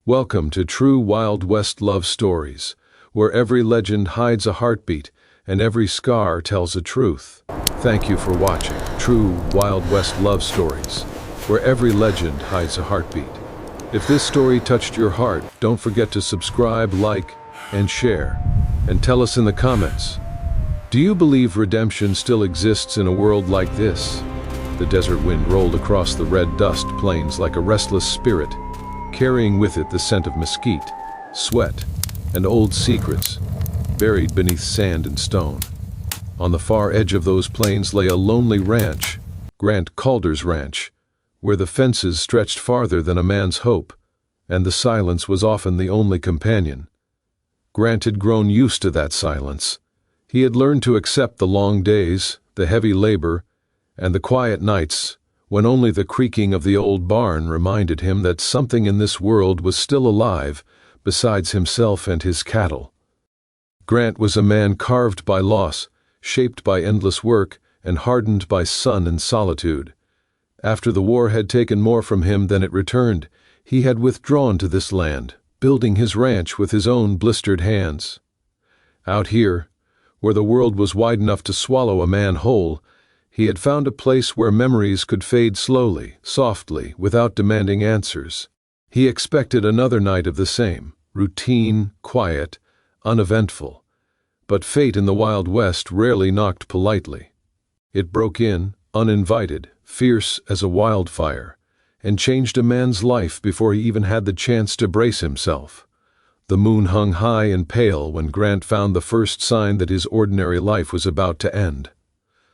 Welcome to True Wild West Love Stories, where every legend hides a heartbeat and every scar tells a truth. Thank you for watching True Wild West Love Stories, where every legend hides a heartbeat. If this story touched your heart, don't forget to subscribe, like, and share. And tell us in the comments, do you believe redemption still exists in a world like this? The desert wind rolled across the red dust plains like a restless spirit, carrying with it the scent of mesquite, sweat, and old secrets, buried beneath sand and stone. On the far edge of those plains lay a lonely ranch, Grant Calder's ranch, where the fences stretched farther than a man's hope, and the silence was often the only companion. Grant had grown used to that silence. He had learned to accept the long days, the heavy labor, and the quiet nights, when only the creaking of the old barn reminded him that something in this world was still alive besides himself and his cattle. Grant was a man carved by loss, shaped by endless work, and hardened by sun and solitude. After the war had taken more from him than it returned, he had withdrawn to this land, building his ranch with his own blistered hands. Out here, where the world was wide enough to swallow a man whole, he had found a place where memories could fade slowly, softly, without demanding answers. He expected another night of the same, routine, quiet, uneventful. But fate in the Wild West rarely knocked politely. It broke in, uninvited, fierce as a wildfire, and changed a man's life before he even had the chance to brace himself. The moon hung high and pale when Grant found the first sign that his ordinary life was about to end.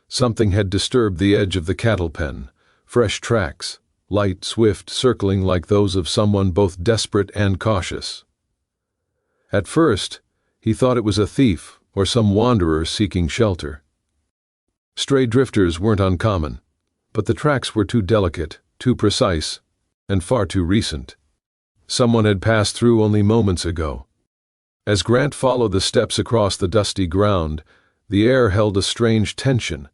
Something had disturbed the edge of the cattle pen, fresh tracks, light, swift, circling like those of someone both desperate and cautious. At first, he thought it was a thief or some wanderer seeking shelter. Stray drifters weren't uncommon, but the tracks were too delicate, too precise, and far too recent. Someone had passed through only moments ago. As Grant followed the steps across the dusty ground, the air held a strange tension,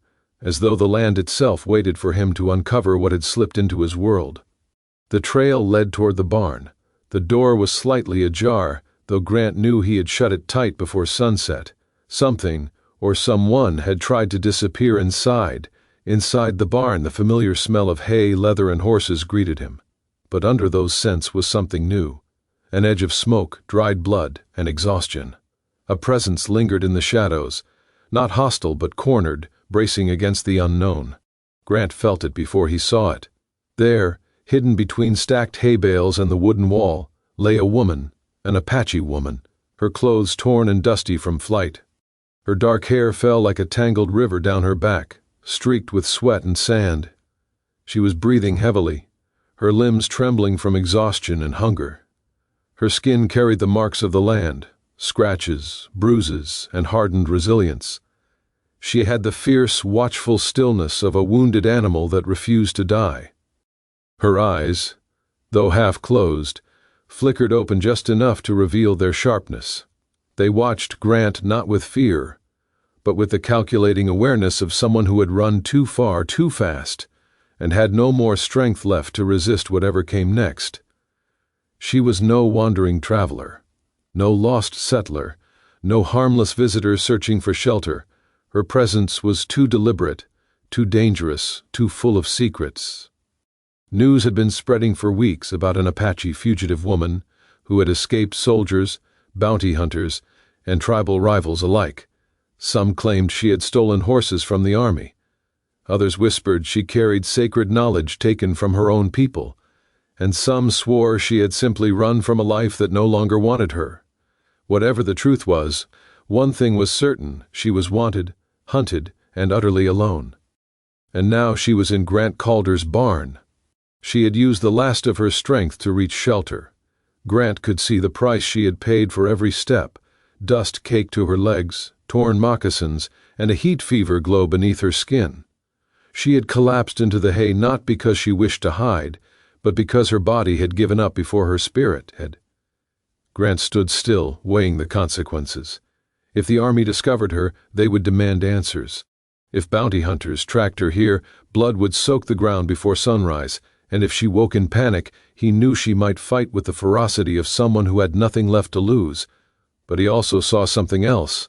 as though the land itself waited for him to uncover what had slipped into his world. The trail led toward the barn. The door was slightly ajar, though Grant knew he had shut it tight before sunset. Something, or someone, had tried to disappear inside. Inside the barn, the familiar smell of hay, leather, and horses greeted him. But under those scents was something new. An edge of smoke, dried blood, and exhaustion. A presence lingered in the shadows, not hostile but cornered, bracing against the unknown. Grant felt it before he saw it. There, hidden between stacked hay bales and the wooden wall, lay a woman, an Apache woman, her clothes torn and dusty from flight. Her dark hair fell like a tangled river down her back, streaked with sweat and sand. She was breathing heavily, her limbs trembling from exhaustion and hunger. Her skin carried the marks of the land, scratches, bruises, and hardened resilience. She had the fierce, watchful stillness of a wounded animal that refused to die. Her eyes, though half closed, flickered open just enough to reveal their sharpness. They watched Grant not with fear, but with the calculating awareness of someone who had run too far, too fast, and had no more strength left to resist whatever came next. She was no wandering traveler, no lost settler, no harmless visitor searching for shelter. Her presence was too deliberate, too dangerous, too full of secrets. News had been spreading for weeks about an Apache fugitive woman who had escaped soldiers, bounty hunters, and tribal rivals alike. Some claimed she had stolen horses from the army. Others whispered she carried sacred knowledge taken from her own people, and some swore she had simply run from a life that no longer wanted her. Whatever the truth was, one thing was certain: she was wanted, hunted, and utterly alone. And now she was in Grant Calder's barn. She had used the last of her strength to reach shelter. Grant could see the price she had paid for every step: dust caked to her legs, torn moccasins, and a heat fever glow beneath her skin. She had collapsed into the hay not because she wished to hide, but because her body had given up before her spirit had. Grant stood still, weighing the consequences. If the army discovered her, they would demand answers. If bounty hunters tracked her here, blood would soak the ground before sunrise, and if she woke in panic, he knew she might fight with the ferocity of someone who had nothing left to lose. But he also saw something else,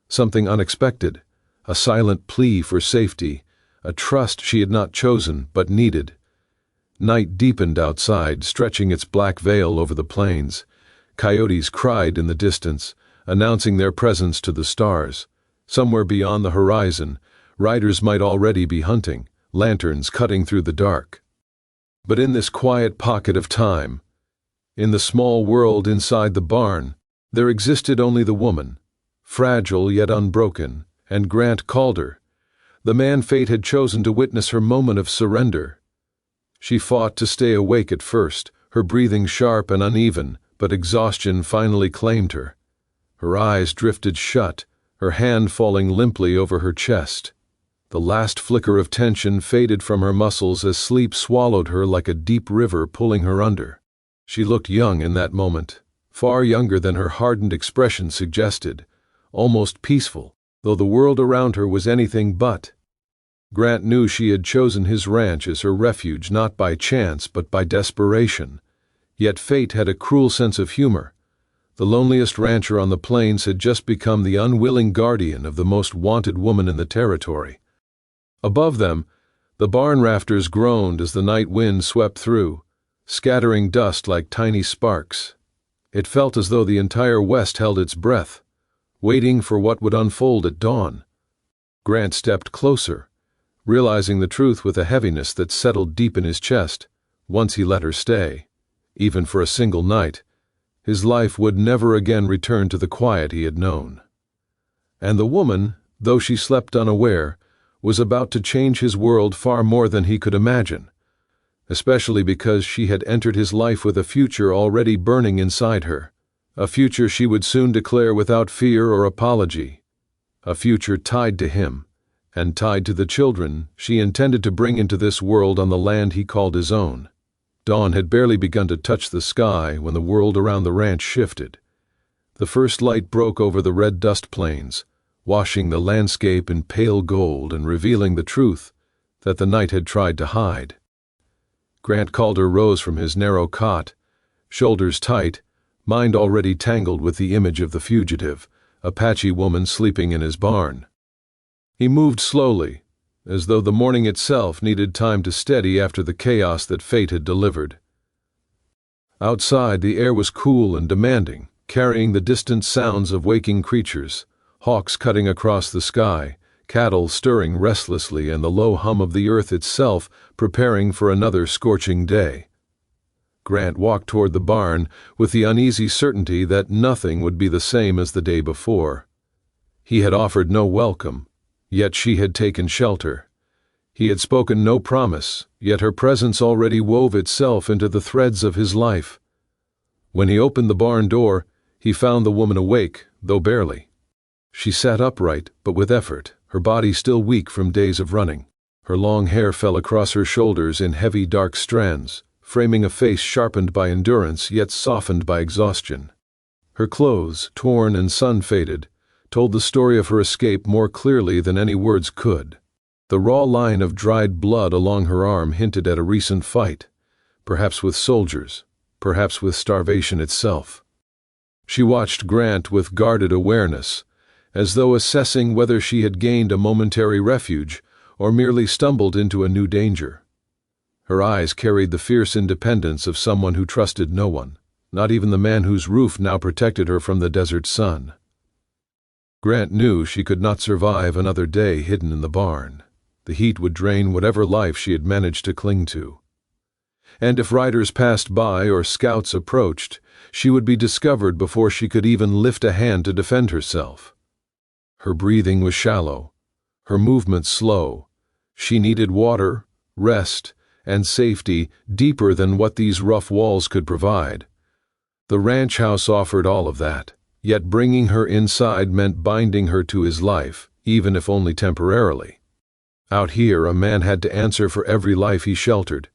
something unexpected, a silent plea for safety, a trust she had not chosen but needed. Night deepened outside, stretching its black veil over the plains. Coyotes cried in the distance, announcing their presence to the stars. Somewhere beyond the horizon, riders might already be hunting, lanterns cutting through the dark. But in this quiet pocket of time, in the small world inside the barn, there existed only the woman, fragile yet unbroken, and Grant Calder, the man fate had chosen to witness her moment of surrender. She fought to stay awake at first, her breathing sharp and uneven, but exhaustion finally claimed her. Her eyes drifted shut, her hand falling limply over her chest. The last flicker of tension faded from her muscles as sleep swallowed her like a deep river pulling her under. She looked young in that moment, far younger than her hardened expression suggested, almost peaceful, though the world around her was anything but. Grant knew she had chosen his ranch as her refuge not by chance but by desperation. Yet fate had a cruel sense of humor. The loneliest rancher on the plains had just become the unwilling guardian of the most wanted woman in the territory. Above them, the barn rafters groaned as the night wind swept through, scattering dust like tiny sparks. It felt as though the entire West held its breath, waiting for what would unfold at dawn. Grant stepped closer, realizing the truth with a heaviness that settled deep in his chest. Once he let her stay, even for a single night, his life would never again return to the quiet he had known. And the woman, though she slept unaware, was about to change his world far more than he could imagine, especially because she had entered his life with a future already burning inside her, a future she would soon declare without fear or apology, a future tied to him, and tied to the children she intended to bring into this world on the land he called his own. Dawn had barely begun to touch the sky when the world around the ranch shifted. The first light broke over the red dust plains, washing the landscape in pale gold and revealing the truth that the night had tried to hide. Grant Calder rose from his narrow cot, shoulders tight, mind already tangled with the image of the fugitive, Apache woman sleeping in his barn. He moved slowly, as though the morning itself needed time to steady after the chaos that fate had delivered. Outside, the air was cool and demanding, carrying the distant sounds of waking creatures, hawks cutting across the sky, cattle stirring restlessly, and the low hum of the earth itself preparing for another scorching day. Grant walked toward the barn with the uneasy certainty that nothing would be the same as the day before. He had offered no welcome, yet she had taken shelter. He had spoken no promise, yet her presence already wove itself into the threads of his life. When he opened the barn door, he found the woman awake, though barely. She sat upright, but with effort, her body still weak from days of running. Her long hair fell across her shoulders in heavy dark strands, framing a face sharpened by endurance yet softened by exhaustion. Her clothes, torn and sun-faded, told the story of her escape more clearly than any words could. The raw line of dried blood along her arm hinted at a recent fight, perhaps with soldiers, perhaps with starvation itself. She watched Grant with guarded awareness, as though assessing whether she had gained a momentary refuge or merely stumbled into a new danger. Her eyes carried the fierce independence of someone who trusted no one, not even the man whose roof now protected her from the desert sun. Grant knew she could not survive another day hidden in the barn. The heat would drain whatever life she had managed to cling to. And if riders passed by or scouts approached, she would be discovered before she could even lift a hand to defend herself. Her breathing was shallow, her movements slow. She needed water, rest, and safety deeper than what these rough walls could provide. The ranch house offered all of that, yet bringing her inside meant binding her to his life, even if only temporarily. Out here, a man had to answer for every life he sheltered.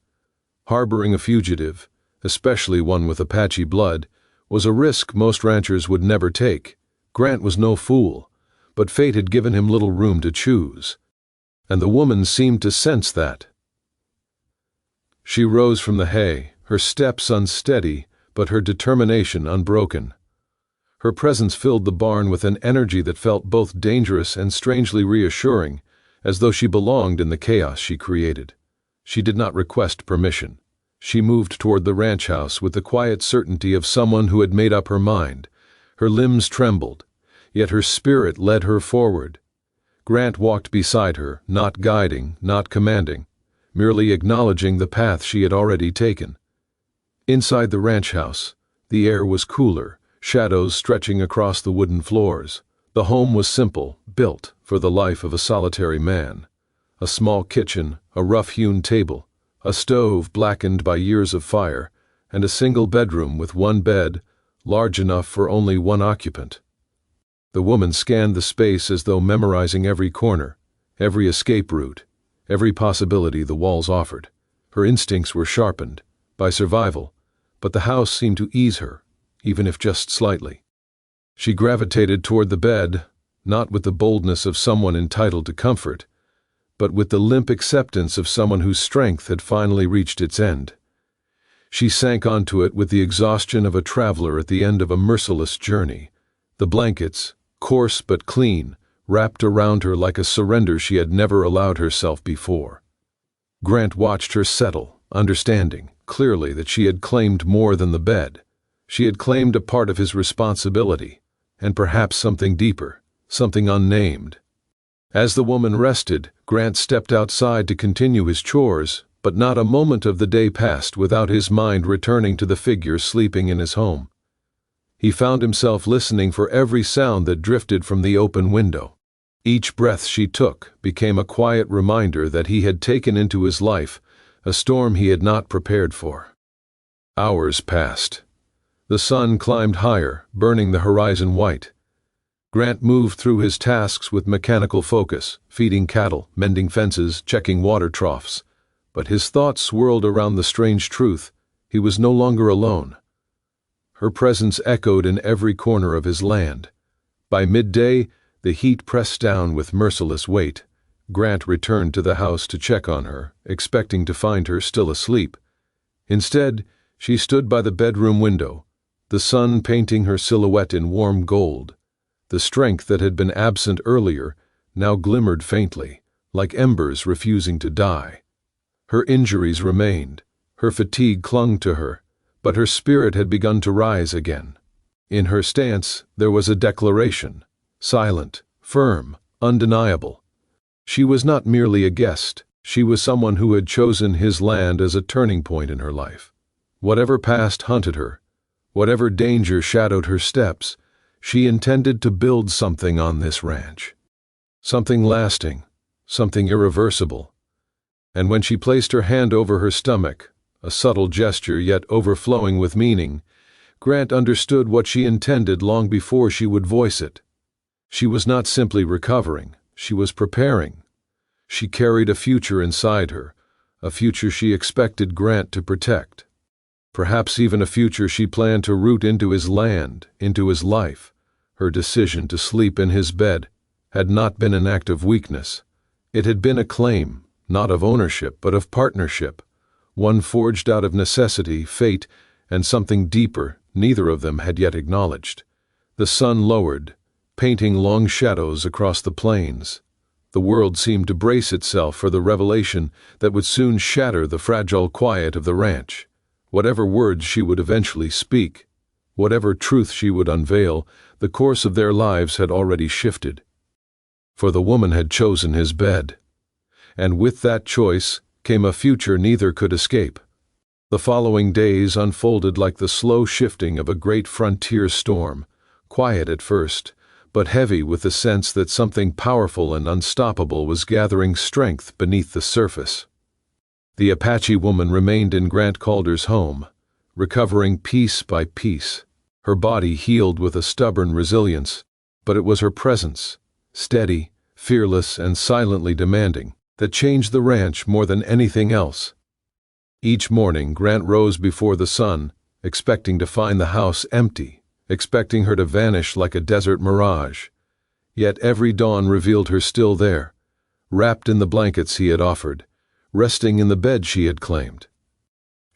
Harboring a fugitive, especially one with Apache blood, was a risk most ranchers would never take. Grant was no fool, but fate had given him little room to choose, and the woman seemed to sense that. She rose from the hay, her steps unsteady, but her determination unbroken. Her presence filled the barn with an energy that felt both dangerous and strangely reassuring, as though she belonged in the chaos she created. She did not request permission. She moved toward the ranch house with the quiet certainty of someone who had made up her mind. Her limbs trembled, yet her spirit led her forward. Grant walked beside her, not guiding, not commanding, merely acknowledging the path she had already taken. Inside the ranch house, the air was cooler, shadows stretching across the wooden floors. The home was simple, built for the life of a solitary man. A small kitchen, a rough-hewn table, a stove blackened by years of fire, and a single bedroom with one bed, large enough for only one occupant. The woman scanned the space as though memorizing every corner, every escape route, every possibility the walls offered. Her instincts were sharpened by survival, but the house seemed to ease her, even if just slightly. She gravitated toward the bed, not with the boldness of someone entitled to comfort, but with the limp acceptance of someone whose strength had finally reached its end. She sank onto it with the exhaustion of a traveler at the end of a merciless journey. The blankets, coarse but clean, wrapped around her like a surrender she had never allowed herself before. Grant watched her settle, understanding clearly that she had claimed more than the bed. She had claimed a part of his responsibility, and perhaps something deeper, something unnamed. As the woman rested, Grant stepped outside to continue his chores, but not a moment of the day passed without his mind returning to the figure sleeping in his home. He found himself listening for every sound that drifted from the open window. Each breath she took became a quiet reminder that he had taken into his life a storm he had not prepared for. Hours passed. The sun climbed higher, burning the horizon white. Grant moved through his tasks with mechanical focus, feeding cattle, mending fences, checking water troughs. But his thoughts swirled around the strange truth: he was no longer alone. Her presence echoed in every corner of his land. By midday, the heat pressed down with merciless weight. Grant returned to the house to check on her, expecting to find her still asleep. Instead, she stood by the bedroom window, the sun painting her silhouette in warm gold. The strength that had been absent earlier now glimmered faintly, like embers refusing to die. Her injuries remained, her fatigue clung to her, but her spirit had begun to rise again. In her stance there was a declaration, silent, firm, undeniable. She was not merely a guest, she was someone who had chosen his land as a turning point in her life. Whatever past hunted her, whatever danger shadowed her steps, she intended to build something on this ranch. Something lasting, something irreversible. And when she placed her hand over her stomach, a subtle gesture yet overflowing with meaning, Grant understood what she intended long before she would voice it. She was not simply recovering, she was preparing. She carried a future inside her, a future she expected Grant to protect. Perhaps even a future she planned to root into his land, into his life. Her decision to sleep in his bed had not been an act of weakness. It had been a claim, not of ownership, but of partnership, one forged out of necessity, fate, and something deeper neither of them had yet acknowledged. The sun lowered, painting long shadows across the plains. The world seemed to brace itself for the revelation that would soon shatter the fragile quiet of the ranch. Whatever words she would eventually speak, whatever truth she would unveil, the course of their lives had already shifted. For the woman had chosen his bed, and with that choice came a future neither could escape. The following days unfolded like the slow shifting of a great frontier storm, quiet at first, but heavy with the sense that something powerful and unstoppable was gathering strength beneath the surface. The Apache woman remained in Grant Calder's home, recovering piece by piece. Her body healed with a stubborn resilience, but it was her presence, steady, fearless, and silently demanding, that changed the ranch more than anything else. Each morning Grant rose before the sun, expecting to find the house empty, expecting her to vanish like a desert mirage. Yet every dawn revealed her still there, wrapped in the blankets he had offered, resting in the bed she had claimed.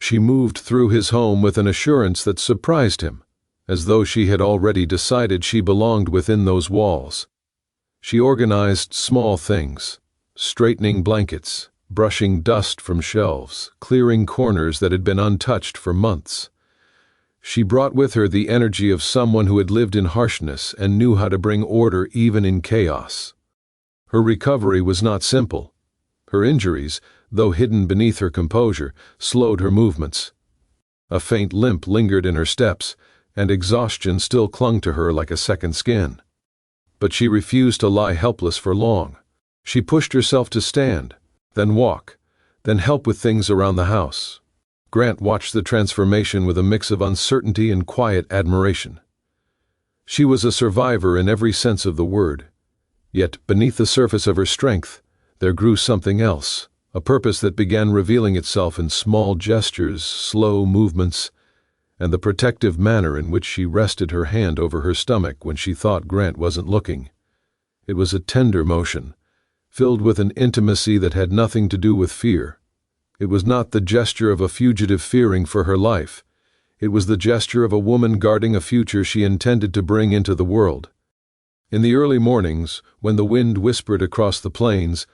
She moved through his home with an assurance that surprised him, as though she had already decided she belonged within those walls. She organized small things, straightening blankets, brushing dust from shelves, clearing corners that had been untouched for months. She brought with her the energy of someone who had lived in harshness and knew how to bring order even in chaos. Her recovery was not simple. Her injuries, though hidden beneath her composure, slowed her movements. A faint limp lingered in her steps, and exhaustion still clung to her like a second skin. But she refused to lie helpless for long. She pushed herself to stand, then walk, then help with things around the house. Grant watched the transformation with a mix of uncertainty and quiet admiration. She was a survivor in every sense of the word. Yet, beneath the surface of her strength, there grew something else, a purpose that began revealing itself in small gestures, slow movements, and the protective manner in which she rested her hand over her stomach when she thought Grant wasn't looking. It was a tender motion, filled with an intimacy that had nothing to do with fear. It was not the gesture of a fugitive fearing for her life. It was the gesture of a woman guarding a future she intended to bring into the world. In the early mornings, when the wind whispered across the plains,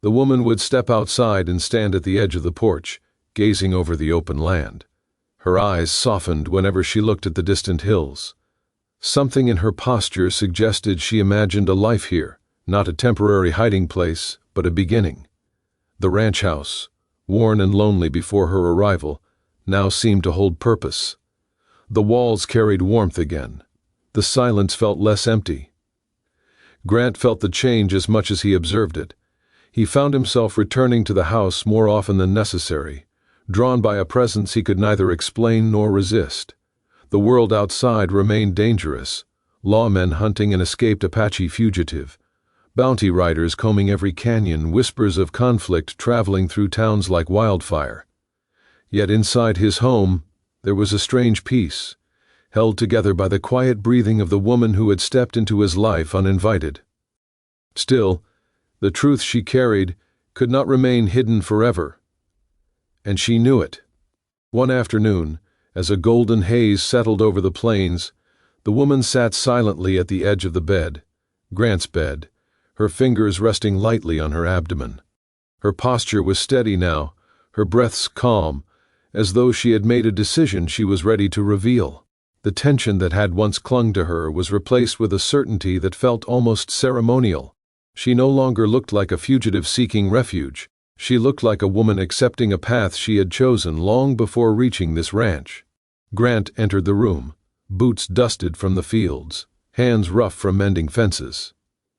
the woman would step outside and stand at the edge of the porch, gazing over the open land. Her eyes softened whenever she looked at the distant hills. Something in her posture suggested she imagined a life here, not a temporary hiding place, but a beginning. The ranch house, worn and lonely before her arrival, now seemed to hold purpose. The walls carried warmth again. The silence felt less empty. Grant felt the change as much as he observed it. He found himself returning to the house more often than necessary, drawn by a presence he could neither explain nor resist. The world outside remained dangerous, lawmen hunting an escaped Apache fugitive, bounty riders combing every canyon, whispers of conflict traveling through towns like wildfire. Yet inside his home, there was a strange peace, held together by the quiet breathing of the woman who had stepped into his life uninvited. Still, the truth she carried could not remain hidden forever. And she knew it. One afternoon, as a golden haze settled over the plains, the woman sat silently at the edge of the bed, Grant's bed, her fingers resting lightly on her abdomen. Her posture was steady now, her breaths calm, as though she had made a decision she was ready to reveal. The tension that had once clung to her was replaced with a certainty that felt almost ceremonial. She no longer looked like a fugitive seeking refuge. She looked like a woman accepting a path she had chosen long before reaching this ranch. Grant entered the room, boots dusted from the fields, hands rough from mending fences.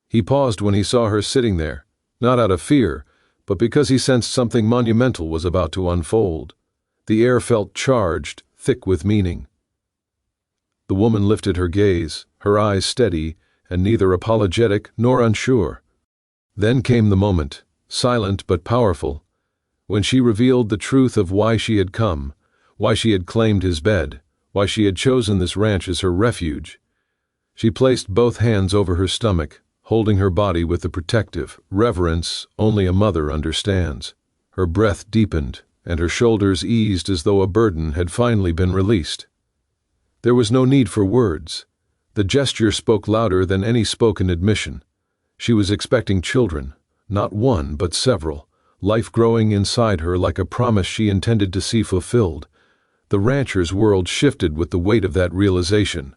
He paused when he saw her sitting there, not out of fear, but because he sensed something monumental was about to unfold. The air felt charged, thick with meaning. The woman lifted her gaze, her eyes steady, and neither apologetic nor unsure. Then came the moment, silent but powerful, when she revealed the truth of why she had come, why she had claimed his bed, why she had chosen this ranch as her refuge. She placed both hands over her stomach, holding her body with the protective reverence only a mother understands. Her breath deepened, and her shoulders eased as though a burden had finally been released. There was no need for words. The gesture spoke louder than any spoken admission. She was expecting children, not one but several, life growing inside her like a promise she intended to see fulfilled. The rancher's world shifted with the weight of that realization.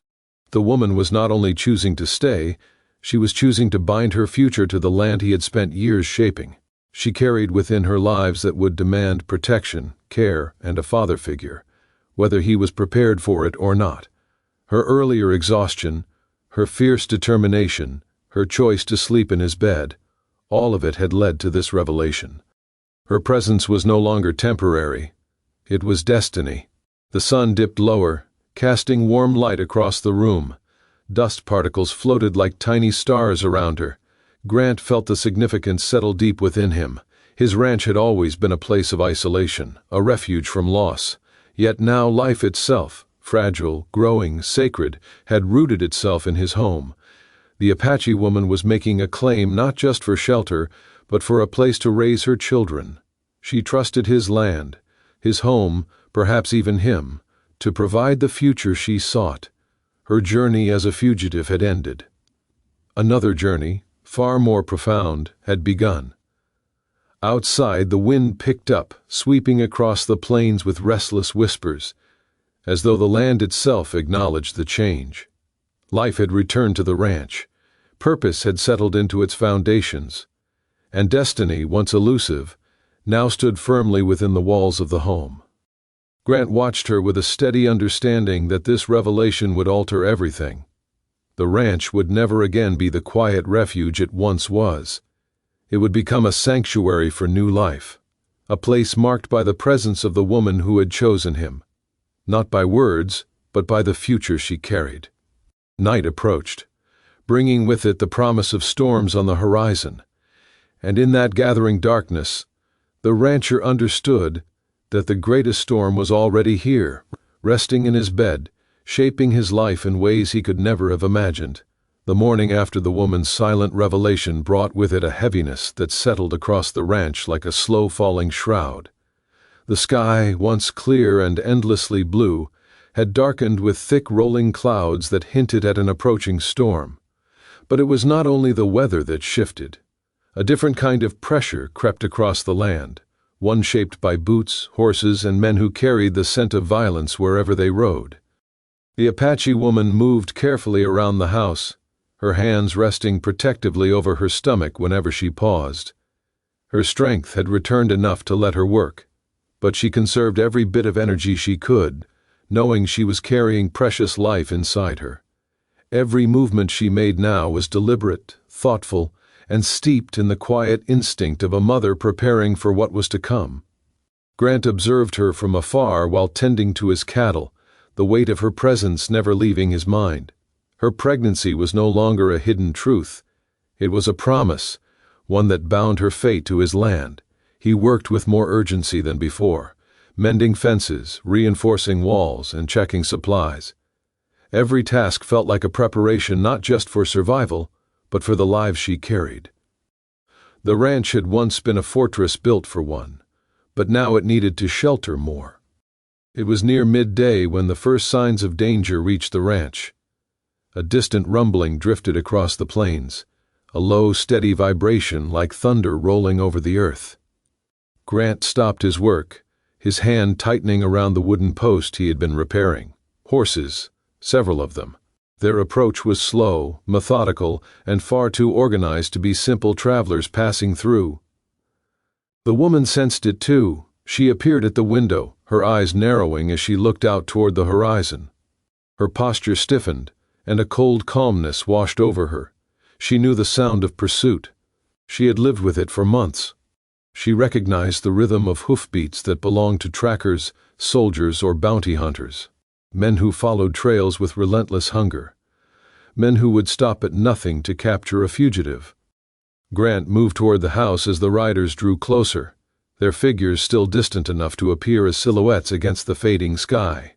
The woman was not only choosing to stay, she was choosing to bind her future to the land he had spent years shaping. She carried within her lives that would demand protection, care, and a father figure, whether he was prepared for it or not. Her earlier exhaustion, her fierce determination, her choice to sleep in his bed, all of it had led to this revelation. Her presence was no longer temporary. It was destiny. The sun dipped lower, casting warm light across the room. Dust particles floated like tiny stars around her. Grant felt the significance settle deep within him. His ranch had always been a place of isolation, a refuge from loss. Yet now life itself, fragile, growing, sacred, had rooted itself in his home. The Apache woman was making a claim not just for shelter, but for a place to raise her children. She trusted his land, his home, perhaps even him, to provide the future she sought. Her journey as a fugitive had ended. Another journey, far more profound, had begun. Outside, the wind picked up, sweeping across the plains with restless whispers, as though the land itself acknowledged the change. Life had returned to the ranch. Purpose had settled into its foundations, and destiny, once elusive, now stood firmly within the walls of the home. Grant watched her with a steady understanding that this revelation would alter everything. The ranch would never again be the quiet refuge it once was. It would become a sanctuary for new life, a place marked by the presence of the woman who had chosen him, not by words, but by the future she carried. Night approached, bringing with it the promise of storms on the horizon, and in that gathering darkness, the rancher understood that the greatest storm was already here, resting in his bed, shaping his life in ways he could never have imagined. The morning after the woman's silent revelation brought with it a heaviness that settled across the ranch like a slow-falling shroud. The sky, once clear and endlessly blue, had darkened with thick rolling clouds that hinted at an approaching storm. But it was not only the weather that shifted. A different kind of pressure crept across the land, one shaped by boots, horses, and men who carried the scent of violence wherever they rode. The Apache woman moved carefully around the house, her hands resting protectively over her stomach whenever she paused. Her strength had returned enough to let her work, but she conserved every bit of energy she could, knowing she was carrying precious life inside her. Every movement she made now was deliberate, thoughtful, and steeped in the quiet instinct of a mother preparing for what was to come. Grant observed her from afar while tending to his cattle, the weight of her presence never leaving his mind. Her pregnancy was no longer a hidden truth. It was a promise, one that bound her fate to his land. He worked with more urgency than before, mending fences, reinforcing walls, and checking supplies. Every task felt like a preparation not just for survival, but for the lives she carried. The ranch had once been a fortress built for one, but now it needed to shelter more. It was near midday when the first signs of danger reached the ranch. A distant rumbling drifted across the plains, a low, steady vibration like thunder rolling over the earth. Grant stopped his work, his hand tightening around the wooden post he had been repairing. Horses, several of them. Their approach was slow, methodical, and far too organized to be simple travelers passing through. The woman sensed it too. She appeared at the window, her eyes narrowing as she looked out toward the horizon. Her posture stiffened, and a cold calmness washed over her. She knew the sound of pursuit. She had lived with it for months. She recognized the rhythm of hoofbeats that belonged to trackers, soldiers, or bounty hunters. Men who followed trails with relentless hunger. Men who would stop at nothing to capture a fugitive. Grant moved toward the house as the riders drew closer, their figures still distant enough to appear as silhouettes against the fading sky.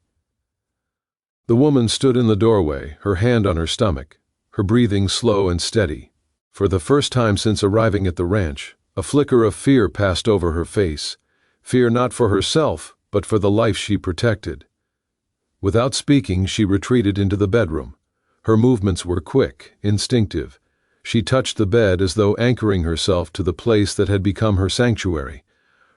The woman stood in the doorway, her hand on her stomach, her breathing slow and steady. For the first time since arriving at the ranch, a flicker of fear passed over her face. Fear not for herself, but for the life she protected. Without speaking, she retreated into the bedroom. Her movements were quick, instinctive. She touched the bed as though anchoring herself to the place that had become her sanctuary.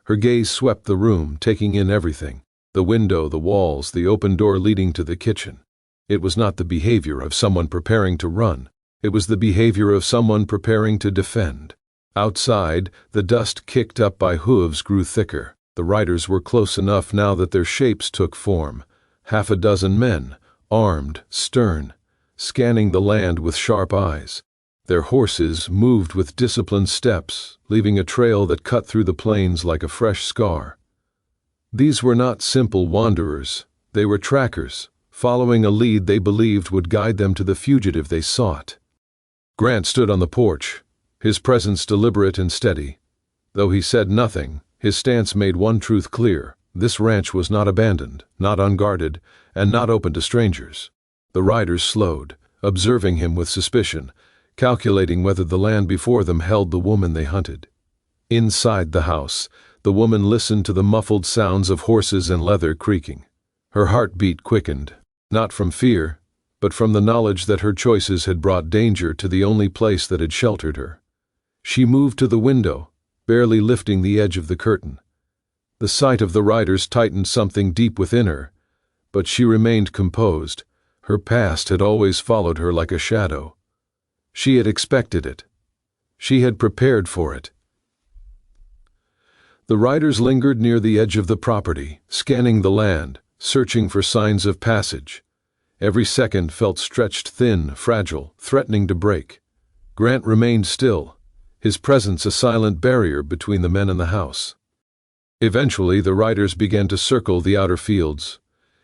Her gaze swept the room, taking in everything. The window, the walls, the open door leading to the kitchen. It was not the behavior of someone preparing to run. It was the behavior of someone preparing to defend. Outside, the dust kicked up by hooves grew thicker. The riders were close enough now that their shapes took form. Half a dozen men, armed, stern, scanning the land with sharp eyes. Their horses moved with disciplined steps, leaving a trail that cut through the plains like a fresh scar. These were not simple wanderers. They were trackers, following a lead they believed would guide them to the fugitive they sought. Grant stood on the porch, his presence deliberate and steady. Though he said nothing, his stance made one truth clear. This ranch was not abandoned, not unguarded, and not open to strangers. The riders slowed, observing him with suspicion, calculating whether the land before them held the woman they hunted. Inside the house, The woman listened to the muffled sounds of horses and leather creaking. Her heartbeat quickened, not from fear, but from the knowledge that her choices had brought danger to the only place that had sheltered her. She moved to the window, barely lifting the edge of the curtain. The sight of the riders tightened something deep within her, but she remained composed. Her past had always followed her like a shadow. She had expected it. She had prepared for it. The riders lingered near the edge of the property, scanning the land, searching for signs of passage. Every second felt stretched thin, fragile, threatening to break. Grant remained still, his presence a silent barrier between the men and the house. Eventually, the riders began to circle the outer fields,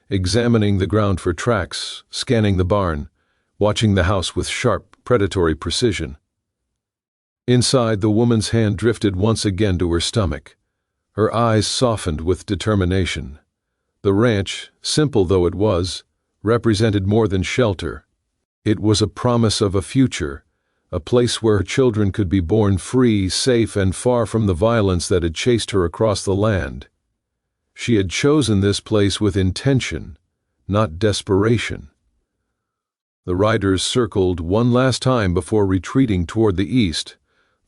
examining the ground for tracks, scanning the barn, watching the house with sharp, predatory precision. Inside, the woman's hand drifted once again to her stomach. Her eyes softened with determination. The ranch, simple though it was, represented more than shelter. It was a promise of a future, a place where her children could be born free, safe, and far from the violence that had chased her across the land. She had chosen this place with intention, not desperation. The riders circled one last time before retreating toward the east,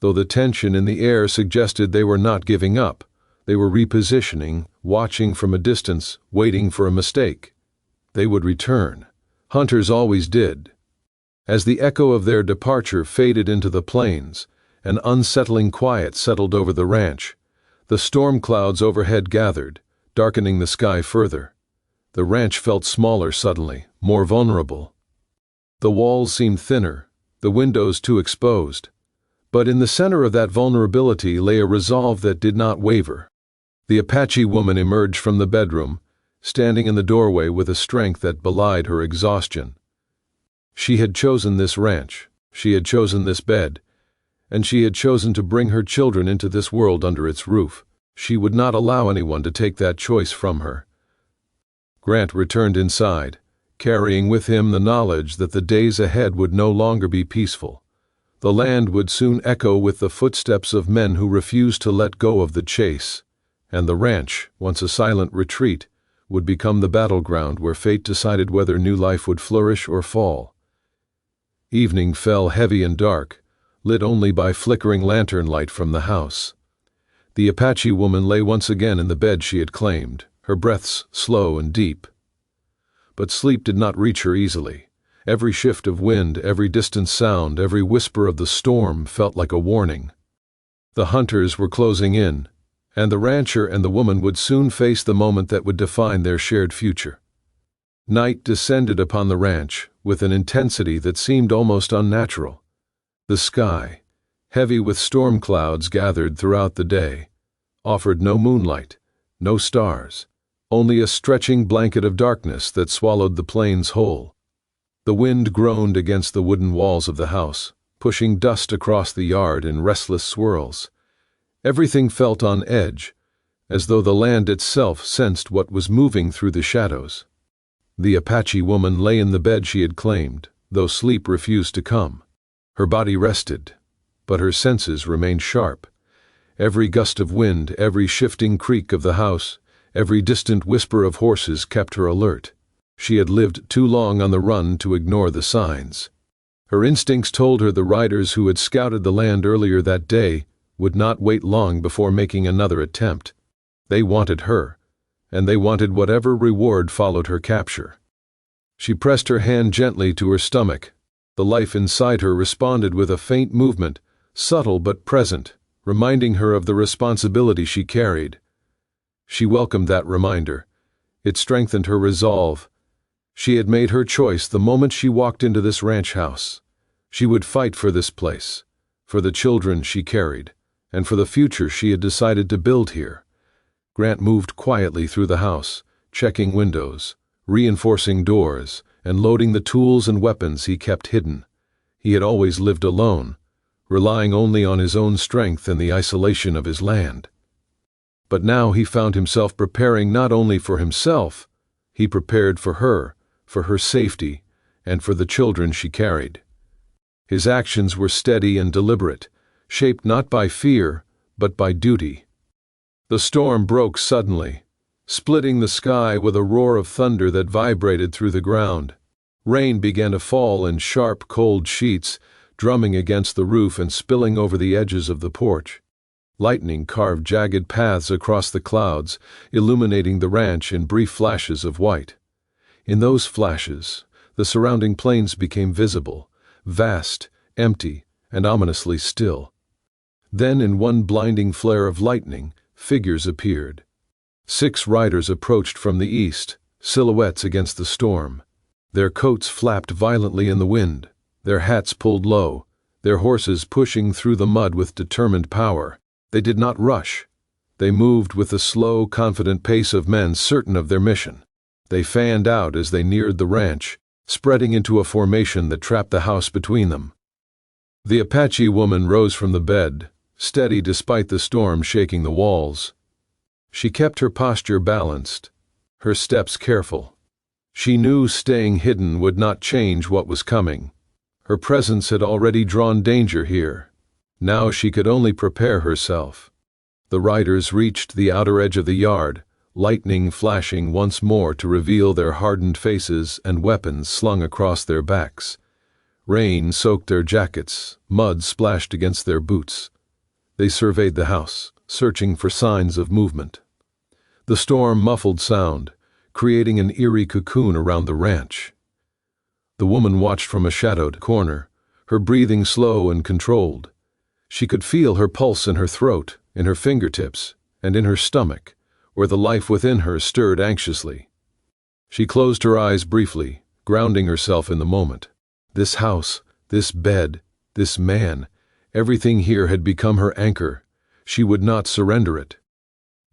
though the tension in the air suggested they were not giving up. They were repositioning, watching from a distance, waiting for a mistake. They would return. Hunters always did. As the echo of their departure faded into the plains, an unsettling quiet settled over the ranch. The storm clouds overhead gathered, darkening the sky further. The ranch felt smaller suddenly, more vulnerable. The walls seemed thinner, the windows too exposed. But in the center of that vulnerability lay a resolve that did not waver. The Apache woman emerged from the bedroom, standing in the doorway with a strength that belied her exhaustion. She had chosen this ranch, she had chosen this bed, and she had chosen to bring her children into this world under its roof. She would not allow anyone to take that choice from her. Grant returned inside, carrying with him the knowledge that the days ahead would no longer be peaceful. The land would soon echo with the footsteps of men who refused to let go of the chase, and the ranch, once a silent retreat, would become the battleground where fate decided whether new life would flourish or fall. Evening fell heavy and dark, lit only by flickering lantern light from the house. The Apache woman lay once again in the bed she had claimed, her breaths slow and deep. But sleep did not reach her easily. Every shift of wind, every distant sound, every whisper of the storm felt like a warning. The hunters were closing in, and the rancher and the woman would soon face the moment that would define their shared future. Night descended upon the ranch with an intensity that seemed almost unnatural. The sky, heavy with storm clouds gathered throughout the day, offered no moonlight, no stars, only a stretching blanket of darkness that swallowed the plains whole. The wind groaned against the wooden walls of the house, pushing dust across the yard in restless swirls. Everything felt on edge, as though the land itself sensed what was moving through the shadows. The Apache woman lay in the bed she had claimed, though sleep refused to come. Her body rested, but her senses remained sharp. Every gust of wind, every shifting creak of the house, every distant whisper of horses kept her alert. She had lived too long on the run to ignore the signs. Her instincts told her the riders who had scouted the land earlier that day would not wait long before making another attempt. They wanted her, and they wanted whatever reward followed her capture. She pressed her hand gently to her stomach. The life inside her responded with a faint movement, subtle but present, reminding her of the responsibility she carried. She welcomed that reminder. It strengthened her resolve. She had made her choice the moment she walked into this ranch house. She would fight for this place, for the children she carried, and for the future she had decided to build here. Grant moved quietly through the house, checking windows, reinforcing doors, and loading the tools and weapons he kept hidden. He had always lived alone, relying only on his own strength and the isolation of his land. But now he found himself preparing not only for himself, he prepared for her safety, and for the children she carried. His actions were steady and deliberate, shaped not by fear, but by duty. The storm broke suddenly, splitting the sky with a roar of thunder that vibrated through the ground. Rain began to fall in sharp, cold sheets, drumming against the roof and spilling over the edges of the porch. Lightning carved jagged paths across the clouds, illuminating the ranch in brief flashes of white. In those flashes, the surrounding plains became visible, vast, empty, and ominously still. Then, in one blinding flare of lightning, figures appeared. 6 riders approached from the east, silhouettes against the storm. Their coats flapped violently in the wind, their hats pulled low, their horses pushing through the mud with determined power. They did not rush. They moved with the slow, confident pace of men certain of their mission. They fanned out as they neared the ranch, spreading into a formation that trapped the house between them. The Apache woman rose from the bed, steady despite the storm shaking the walls. She kept her posture balanced, her steps careful. She knew staying hidden would not change what was coming. Her presence had already drawn danger here. Now she could only prepare herself. The riders reached the outer edge of the yard, lightning flashing once more to reveal their hardened faces and weapons slung across their backs. Rain soaked their jackets, mud splashed against their boots. They surveyed the house, searching for signs of movement. The storm muffled sound, creating an eerie cocoon around the ranch. The woman watched from a shadowed corner, her breathing slow and controlled. She could feel her pulse in her throat, in her fingertips, and in her stomach, where the life within her stirred anxiously. She closed her eyes briefly, grounding herself in the moment. This house, this bed, this man, everything here had become her anchor. She would not surrender it.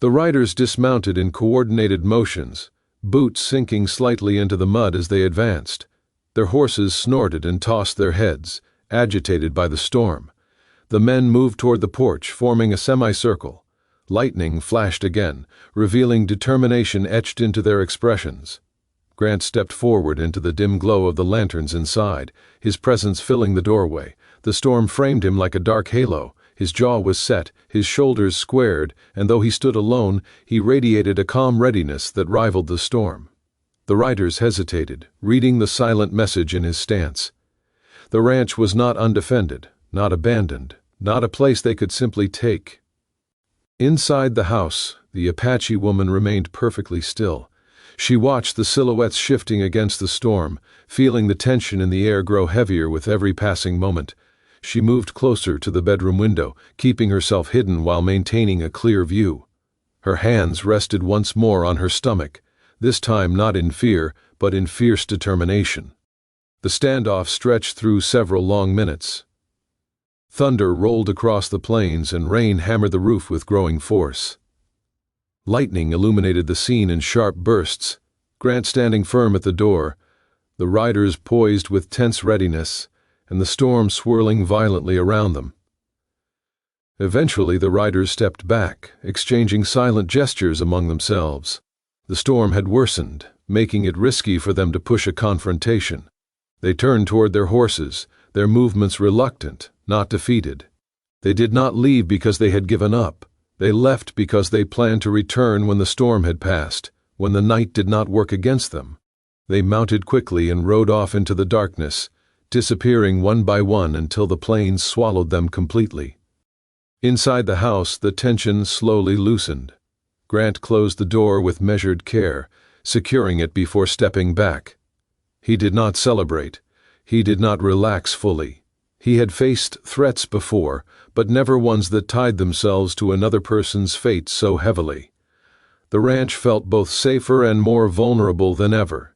The riders dismounted in coordinated motions, boots sinking slightly into the mud as they advanced. Their horses snorted and tossed their heads, agitated by the storm. The men moved toward the porch, forming a semicircle. Lightning flashed again, revealing determination etched into their expressions. Grant stepped forward into the dim glow of the lanterns inside, his presence filling the doorway. The storm framed him like a dark halo. His jaw was set, his shoulders squared, and though he stood alone, he radiated a calm readiness that rivaled the storm. The riders hesitated, reading the silent message in his stance. The ranch was not undefended, not abandoned, not a place they could simply take. Inside the house, the Apache woman remained perfectly still. She watched the silhouettes shifting against the storm, feeling the tension in the air grow heavier with every passing moment. She moved closer to the bedroom window, keeping herself hidden while maintaining a clear view. Her hands rested once more on her stomach, this time not in fear, but in fierce determination. The standoff stretched through several long minutes. Thunder rolled across the plains and rain hammered the roof with growing force. Lightning illuminated the scene in sharp bursts, Grant standing firm at the door, the riders poised with tense readiness, and the storm swirling violently around them. Eventually the riders stepped back, exchanging silent gestures among themselves. The storm had worsened, making it risky for them to push a confrontation. They turned toward their horses, their movements reluctant, not defeated. They did not leave because they had given up. They left because they planned to return when the storm had passed, when the night did not work against them. They mounted quickly and rode off into the darkness, disappearing one by one until the plains swallowed them completely. Inside the house, the tension slowly loosened. Grant closed the door with measured care, securing it before stepping back. He did not celebrate. He did not relax fully. He had faced threats before, but never ones that tied themselves to another person's fate so heavily. The ranch felt both safer and more vulnerable than ever.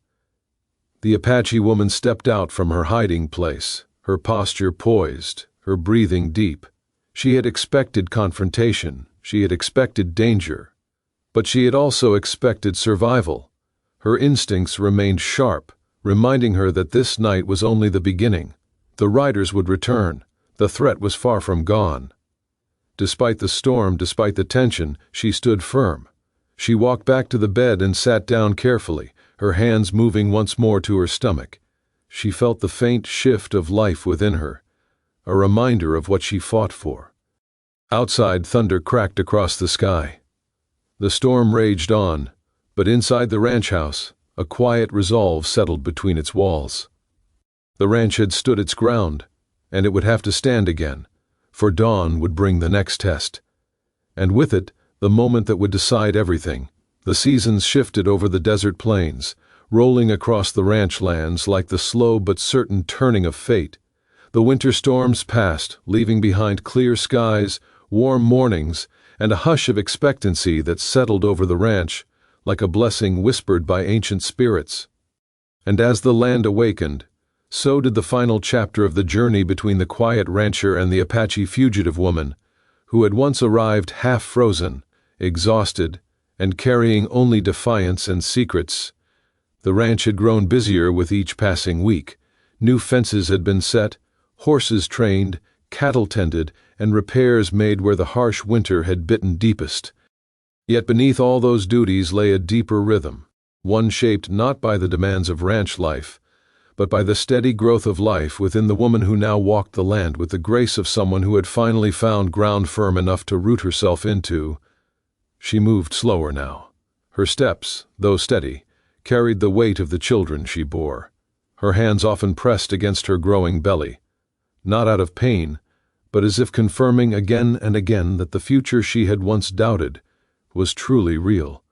The Apache woman stepped out from her hiding place, her posture poised, her breathing deep. She had expected confrontation, she had expected danger, but she had also expected survival. Her instincts remained sharp, reminding her that this night was only the beginning. The riders would return. The threat was far from gone. Despite the storm, despite the tension, she stood firm. She walked back to the bed and sat down carefully, her hands moving once more to her stomach. She felt the faint shift of life within her, a reminder of what she fought for. Outside, thunder cracked across the sky. The storm raged on, but inside the ranch house, a quiet resolve settled between its walls. The ranch had stood its ground, and it would have to stand again, for dawn would bring the next test. And with it, the moment that would decide everything. The seasons shifted over the desert plains, rolling across the ranch lands like the slow but certain turning of fate. The winter storms passed, leaving behind clear skies, warm mornings, and a hush of expectancy that settled over the ranch, like a blessing whispered by ancient spirits. And as the land awakened, so did the final chapter of the journey between the quiet rancher and the Apache fugitive woman, who had once arrived half-frozen, exhausted, and carrying only defiance and secrets. The ranch had grown busier with each passing week. New fences had been set, horses trained, cattle tended, and repairs made where the harsh winter had bitten deepest. Yet beneath all those duties lay a deeper rhythm, one shaped not by the demands of ranch life, but by the steady growth of life within the woman who now walked the land with the grace of someone who had finally found ground firm enough to root herself into. She moved slower now. Her steps, though steady, carried the weight of the children she bore. Her hands often pressed against her growing belly, not out of pain, but as if confirming again and again that the future she had once doubted was truly real.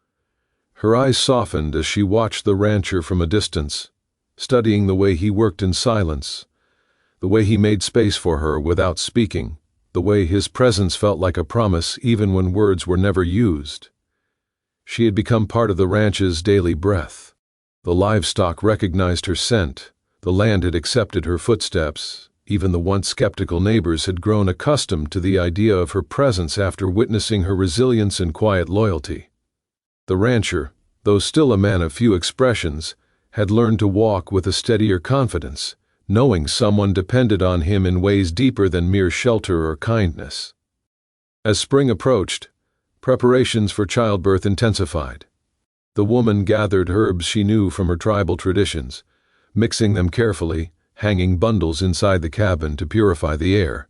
Her eyes softened as she watched the rancher from a distance, studying the way he worked in silence, the way he made space for her without speaking, the way his presence felt like a promise even when words were never used. She had become part of the ranch's daily breath. The livestock recognized her scent, the land had accepted her footsteps, even the once skeptical neighbors had grown accustomed to the idea of her presence after witnessing her resilience and quiet loyalty. The rancher, though still a man of few expressions, had learned to walk with a steadier confidence, knowing someone depended on him in ways deeper than mere shelter or kindness. As spring approached, preparations for childbirth intensified. The woman gathered herbs she knew from her tribal traditions, mixing them carefully, hanging bundles inside the cabin to purify the air.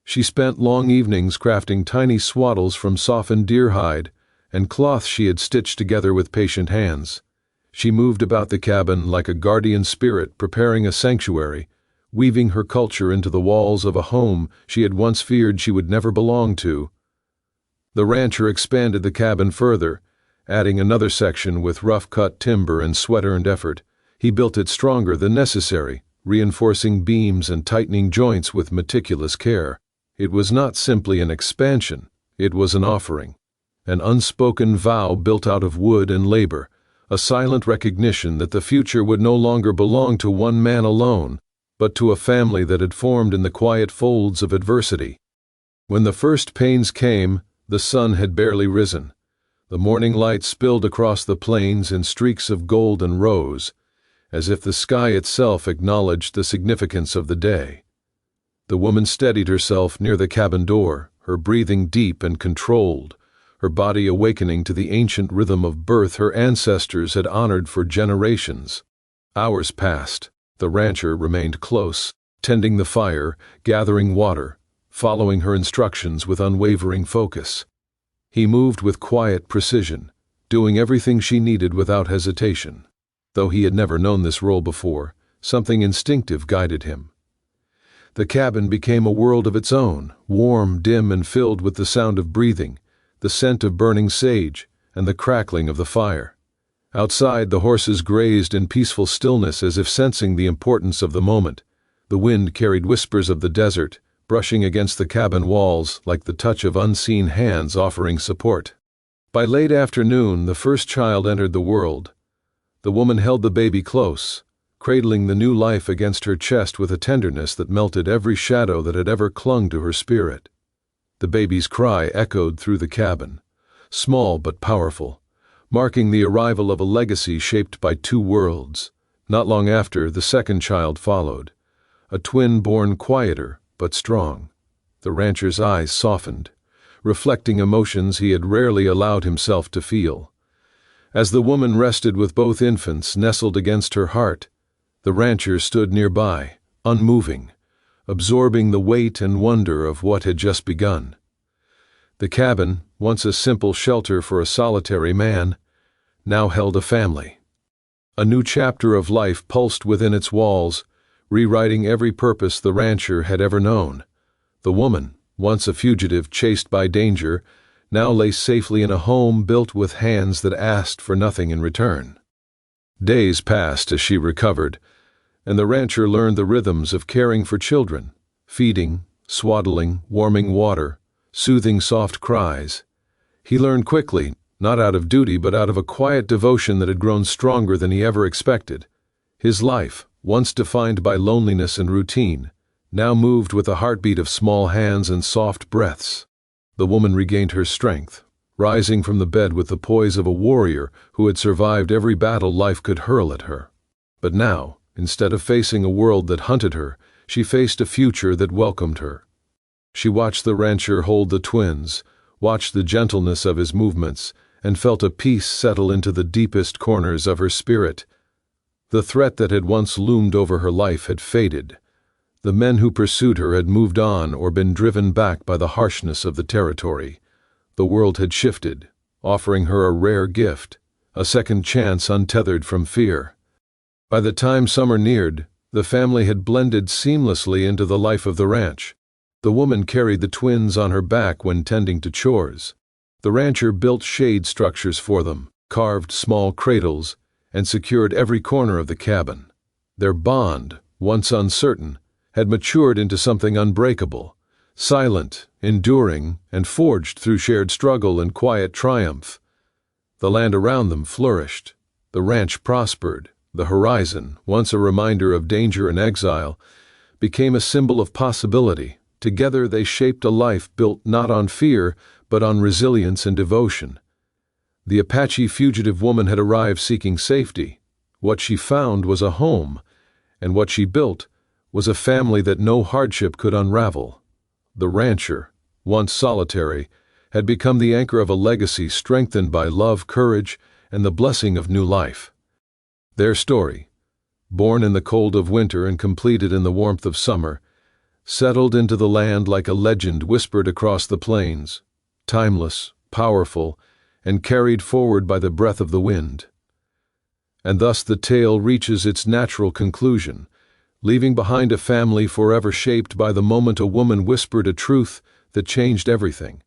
She spent long evenings crafting tiny swaddles from softened deer hide and cloth she had stitched together with patient hands. She moved about the cabin like a guardian spirit preparing a sanctuary, weaving her culture into the walls of a home she had once feared she would never belong to. The rancher expanded the cabin further, adding another section with rough-cut timber and sweat-earned effort. He built it stronger than necessary, reinforcing beams and tightening joints with meticulous care. It was not simply an expansion, it was an offering, an unspoken vow built out of wood and labor, a silent recognition that the future would no longer belong to one man alone, but to a family that had formed in the quiet folds of adversity. When the first pains came, the sun had barely risen. The morning light spilled across the plains in streaks of gold and rose, as if the sky itself acknowledged the significance of the day. The woman steadied herself near the cabin door, her breathing deep and controlled, her body awakening to the ancient rhythm of birth her ancestors had honored for generations. Hours passed. The rancher remained close, tending the fire, gathering water, following her instructions with unwavering focus. He moved with quiet precision, doing everything she needed without hesitation. Though he had never known this role before, something instinctive guided him. The cabin became a world of its own, warm, dim, and filled with the sound of breathing, the scent of burning sage, and the crackling of the fire. Outside, the horses grazed in peaceful stillness as if sensing the importance of the moment. The wind carried whispers of the desert, brushing against the cabin walls like the touch of unseen hands offering support. By late afternoon, the first child entered the world. The woman held the baby close, cradling the new life against her chest with a tenderness that melted every shadow that had ever clung to her spirit. The baby's cry echoed through the cabin, small but powerful, marking the arrival of a legacy shaped by two worlds. Not long after, the second child followed, a twin born quieter but strong. The rancher's eyes softened, reflecting emotions he had rarely allowed himself to feel. As the woman rested with both infants nestled against her heart, the rancher stood nearby, unmoving, absorbing the weight and wonder of what had just begun. The cabin, once a simple shelter for a solitary man, now held a family. A new chapter of life pulsed within its walls, rewriting every purpose the rancher had ever known. The woman, once a fugitive chased by danger, now lay safely in a home built with hands that asked for nothing in return. Days passed as she recovered, and the rancher learned the rhythms of caring for children, feeding, swaddling, warming water, soothing soft cries. He learned quickly, not out of duty but out of a quiet devotion that had grown stronger than he ever expected. His life, once defined by loneliness and routine, now moved with a heartbeat of small hands and soft breaths. The woman regained her strength, rising from the bed with the poise of a warrior who had survived every battle life could hurl at her. But now, instead of facing a world that hunted her, she faced a future that welcomed her. She watched the rancher hold the twins, watched the gentleness of his movements, and felt a peace settle into the deepest corners of her spirit. The threat that had once loomed over her life had faded. The men who pursued her had moved on or been driven back by the harshness of the territory. The world had shifted, offering her a rare gift, a second chance untethered from fear. By the time summer neared, the family had blended seamlessly into the life of the ranch. The woman carried the twins on her back when tending to chores. The rancher built shade structures for them, carved small cradles, and secured every corner of the cabin. Their bond, once uncertain, had matured into something unbreakable, silent, enduring, and forged through shared struggle and quiet triumph. The land around them flourished. The ranch prospered. The horizon, once a reminder of danger and exile, became a symbol of possibility. Together they shaped a life built not on fear, but on resilience and devotion. The Apache fugitive woman had arrived seeking safety. What she found was a home, and what she built was a family that no hardship could unravel. The rancher, once solitary, had become the anchor of a legacy strengthened by love, courage, and the blessing of new life. Their story, born in the cold of winter and completed in the warmth of summer, settled into the land like a legend whispered across the plains, timeless, powerful, and carried forward by the breath of the wind. And thus the tale reaches its natural conclusion, leaving behind a family forever shaped by the moment a woman whispered a truth that changed everything.